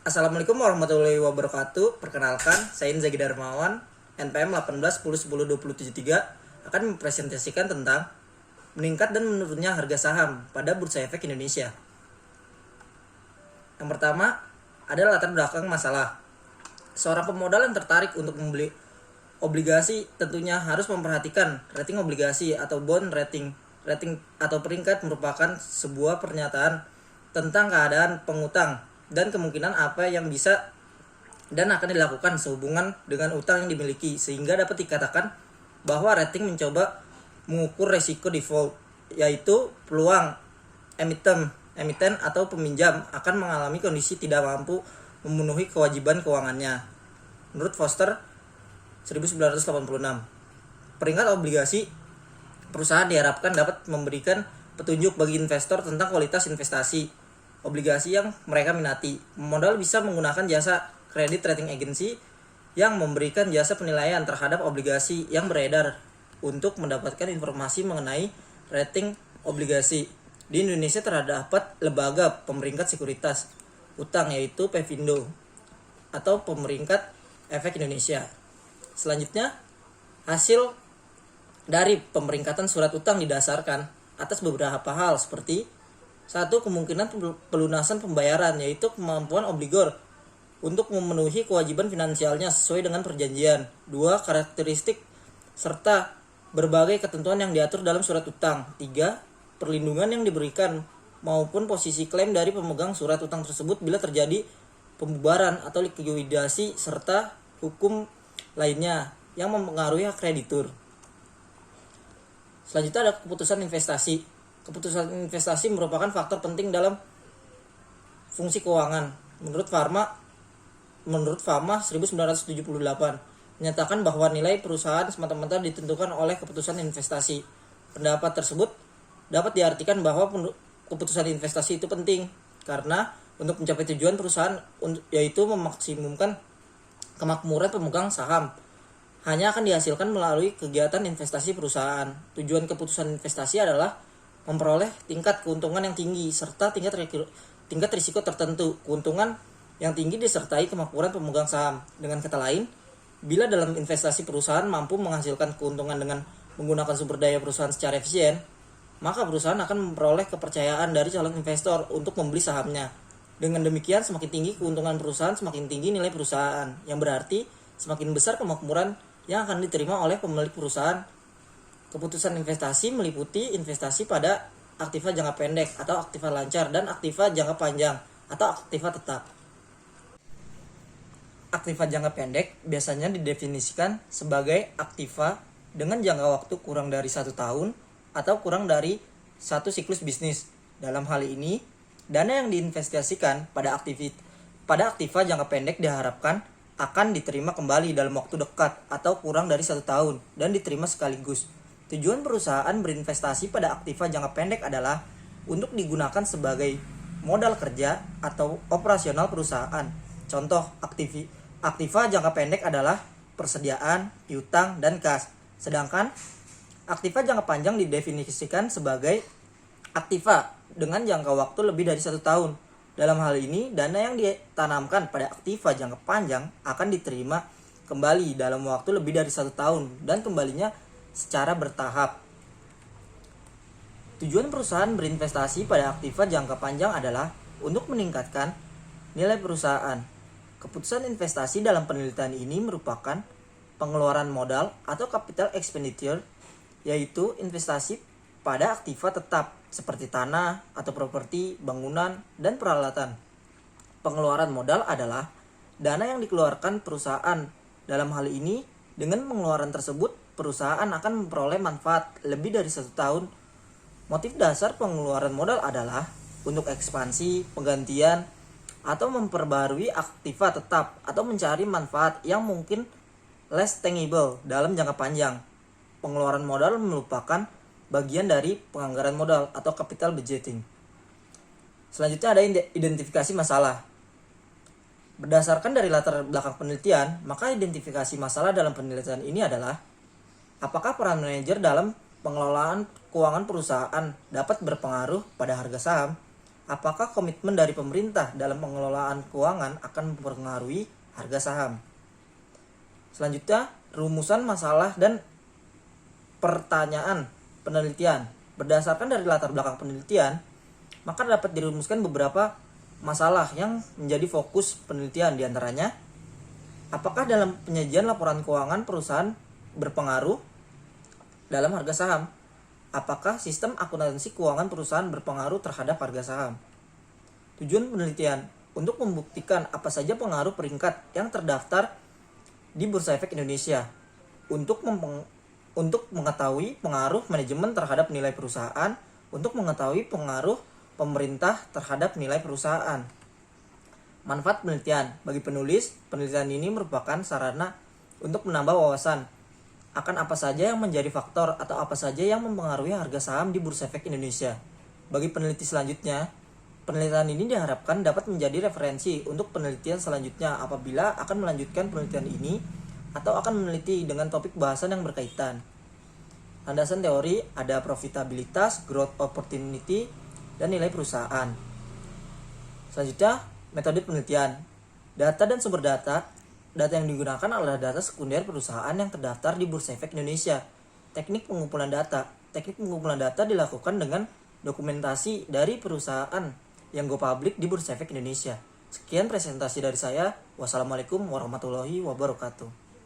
Assalamualaikum warahmatullahi wabarakatuh. Perkenalkan, saya Zaki Darmawan, NPM 1810102073 akan mempresentasikan tentang meningkat dan menurunnya harga saham pada Bursa Efek Indonesia. Yang pertama adalah latar belakang masalah. Seorang pemodal yang tertarik untuk membeli obligasi tentunya harus memperhatikan rating obligasi atau bond rating. Rating atau peringkat merupakan sebuah pernyataan tentang keadaan pengutang dan kemungkinan apa yang bisa dan akan dilakukan sehubungan dengan utang yang dimiliki, sehingga dapat dikatakan bahwa rating mencoba mengukur resiko default, yaitu peluang emiten atau peminjam akan mengalami kondisi tidak mampu memenuhi kewajiban keuangannya. Menurut Foster 1986, peringkat obligasi perusahaan diharapkan dapat memberikan petunjuk bagi investor tentang kualitas investasi obligasi yang mereka minati. Pemodal bisa menggunakan jasa credit rating agency yang memberikan jasa penilaian terhadap obligasi yang beredar untuk mendapatkan informasi mengenai rating obligasi. Di Indonesia terdapat lembaga pemeringkat sekuritas utang, yaitu Pevindo atau Pemeringkat Efek Indonesia. Selanjutnya, hasil dari pemeringkatan surat utang didasarkan atas beberapa hal seperti: 1. Kemungkinan pelunasan pembayaran, yaitu kemampuan obligor untuk memenuhi kewajiban finansialnya sesuai dengan perjanjian. 2. Karakteristik serta berbagai ketentuan yang diatur dalam surat utang. 3. Perlindungan yang diberikan maupun posisi klaim dari pemegang surat utang tersebut bila terjadi pembubaran atau likuidasi serta hukum lainnya yang mempengaruhi hak kreditur. Selanjutnya ada keputusan investasi. Keputusan investasi merupakan faktor penting dalam fungsi keuangan. Menurut Fama 1978 menyatakan bahwa nilai perusahaan semata-mata ditentukan oleh keputusan investasi. Pendapat tersebut dapat diartikan bahwa keputusan investasi itu penting karena untuk mencapai tujuan perusahaan, yaitu memaksimumkan kemakmuran pemegang saham, hanya akan dihasilkan melalui kegiatan investasi perusahaan. Tujuan keputusan investasi adalah memperoleh tingkat keuntungan yang tinggi serta tingkat risiko tertentu. Keuntungan yang tinggi disertai kemakmuran pemegang saham. Dengan kata lain, bila dalam investasi perusahaan mampu menghasilkan keuntungan dengan menggunakan sumber daya perusahaan secara efisien, maka perusahaan akan memperoleh kepercayaan dari calon investor untuk membeli sahamnya. Dengan demikian, semakin tinggi keuntungan perusahaan, semakin tinggi nilai perusahaan, yang berarti semakin besar kemakmuran yang akan diterima oleh pemilik perusahaan. Keputusan investasi meliputi investasi pada aktiva jangka pendek atau aktiva lancar dan aktiva jangka panjang atau aktiva tetap. Aktiva jangka pendek biasanya didefinisikan sebagai aktiva dengan jangka waktu kurang dari 1 tahun atau kurang dari 1 siklus bisnis. Dalam hal ini, dana yang diinvestasikan pada aktiva jangka pendek diharapkan akan diterima kembali dalam waktu dekat atau kurang dari 1 tahun dan diterima sekaligus. Tujuan perusahaan berinvestasi pada aktiva jangka pendek adalah untuk digunakan sebagai modal kerja atau operasional perusahaan. Contoh aktiva jangka pendek adalah persediaan, piutang, dan kas. Sedangkan aktiva jangka panjang didefinisikan sebagai aktiva dengan jangka waktu lebih dari 1 tahun. Dalam hal ini, dana yang ditanamkan pada aktiva jangka panjang akan diterima kembali dalam waktu lebih dari 1 tahun dan kembalinya secara bertahap. Tujuan perusahaan berinvestasi pada aktiva jangka panjang adalah untuk meningkatkan nilai perusahaan. Keputusan investasi dalam penelitian ini merupakan pengeluaran modal atau capital expenditure, yaitu investasi pada aktiva tetap seperti tanah atau properti, bangunan, dan peralatan. Pengeluaran modal adalah dana yang dikeluarkan perusahaan. Dalam hal ini, dengan pengeluaran tersebut, perusahaan akan memperoleh manfaat lebih dari 1 tahun. Motif dasar pengeluaran modal adalah untuk ekspansi, penggantian, atau memperbarui aktiva tetap, atau mencari manfaat yang mungkin less tangible dalam jangka panjang. Pengeluaran modal merupakan bagian dari penganggaran modal atau capital budgeting. Selanjutnya ada identifikasi masalah. Berdasarkan dari latar belakang penelitian, maka identifikasi masalah dalam penelitian ini adalah: apakah peran manajer dalam pengelolaan keuangan perusahaan dapat berpengaruh pada harga saham? Apakah komitmen dari pemerintah dalam pengelolaan keuangan akan mempengaruhi harga saham? Selanjutnya, rumusan masalah dan pertanyaan penelitian. Berdasarkan dari latar belakang penelitian, maka dapat dirumuskan beberapa masalah yang menjadi fokus penelitian. Di antaranya, apakah dalam penyajian laporan keuangan perusahaan berpengaruh dalam harga saham? Apakah sistem akuntansi keuangan perusahaan berpengaruh terhadap harga saham? Tujuan penelitian untuk membuktikan apa saja pengaruh peringkat yang terdaftar di Bursa Efek Indonesia untuk mengetahui pengaruh manajemen terhadap nilai perusahaan, untuk mengetahui pengaruh pemerintah terhadap nilai perusahaan. Manfaat penelitian bagi penulis, penelitian ini merupakan sarana untuk menambah wawasan akan apa saja yang menjadi faktor atau apa saja yang mempengaruhi harga saham di Bursa Efek Indonesia. Bagi peneliti selanjutnya, penelitian ini diharapkan dapat menjadi referensi untuk penelitian selanjutnya apabila akan melanjutkan penelitian ini atau akan meneliti dengan topik bahasan yang berkaitan. Landasan teori ada profitabilitas, growth opportunity, dan nilai perusahaan. Selanjutnya, metode penelitian. Data dan sumber data. Data yang digunakan adalah data sekunder perusahaan yang terdaftar di Bursa Efek Indonesia. Teknik pengumpulan data. Teknik pengumpulan data dilakukan dengan dokumentasi dari perusahaan yang go public di Bursa Efek Indonesia. Sekian presentasi dari saya. Wassalamualaikum warahmatullahi wabarakatuh.